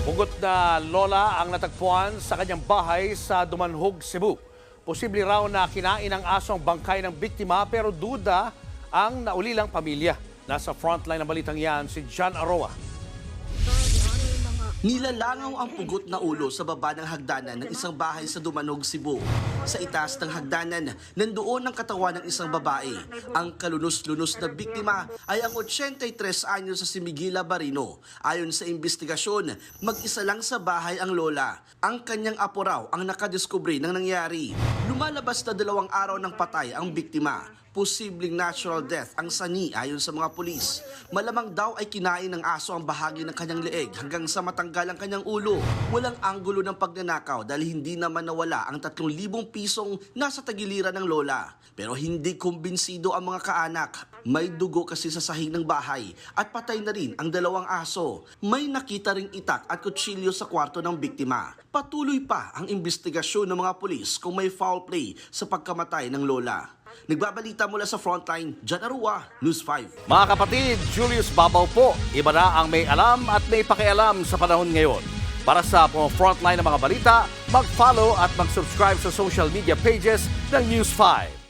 Hugot na lola ang natagpuan sa kanyang bahay sa Dumanhog, Cebu. Posible raw na kinain ng aso ang bangkay ng biktima pero duda ang naulilang pamilya. Nasa frontline ng balitang yan si John Aroa. Nilalangaw ang pugot na ulo sa baba ng hagdanan ng isang bahay sa Dumanog, Cebu. Sa itaas ng hagdanan, nandoon ang katawan ng isang babae. Ang kalunos-lunos na biktima ay ang 83 anyos sa si Miguela Barino. Ayon sa investigasyon, mag-isa lang sa bahay ang lola. Ang kanyang apo raw ang nakadiskubre ng nangyari. Lumalabas na 2 araw ng patay ang biktima. Posibleng natural death ang sani ayon sa mga pulis. Malamang daw ay kinain ng aso ang bahagi ng kanyang leeg hanggang sa matanggal ang kanyang ulo. Walang anggulo ng pagnanakaw dahil hindi naman nawala ang 3,000 pisong nasa tagiliran ng lola. Pero hindi kumbinsido ang mga kaanak. May dugo kasi sa sahig ng bahay at patay na rin ang 2 aso. May nakita ring itak at kutsilyo sa kwarto ng biktima. Patuloy pa ang investigasyon ng mga pulis kung may foul play sa pagkamatay ng lola. Nagbabalita mula sa Frontline, John Arua, News 5. Mga kapatid, Julius Babaw po. Iba na ang may alam at may pakialam sa panahon ngayon. Para sa Frontline ng mga balita, mag-follow at mag-subscribe sa social media pages ng News 5.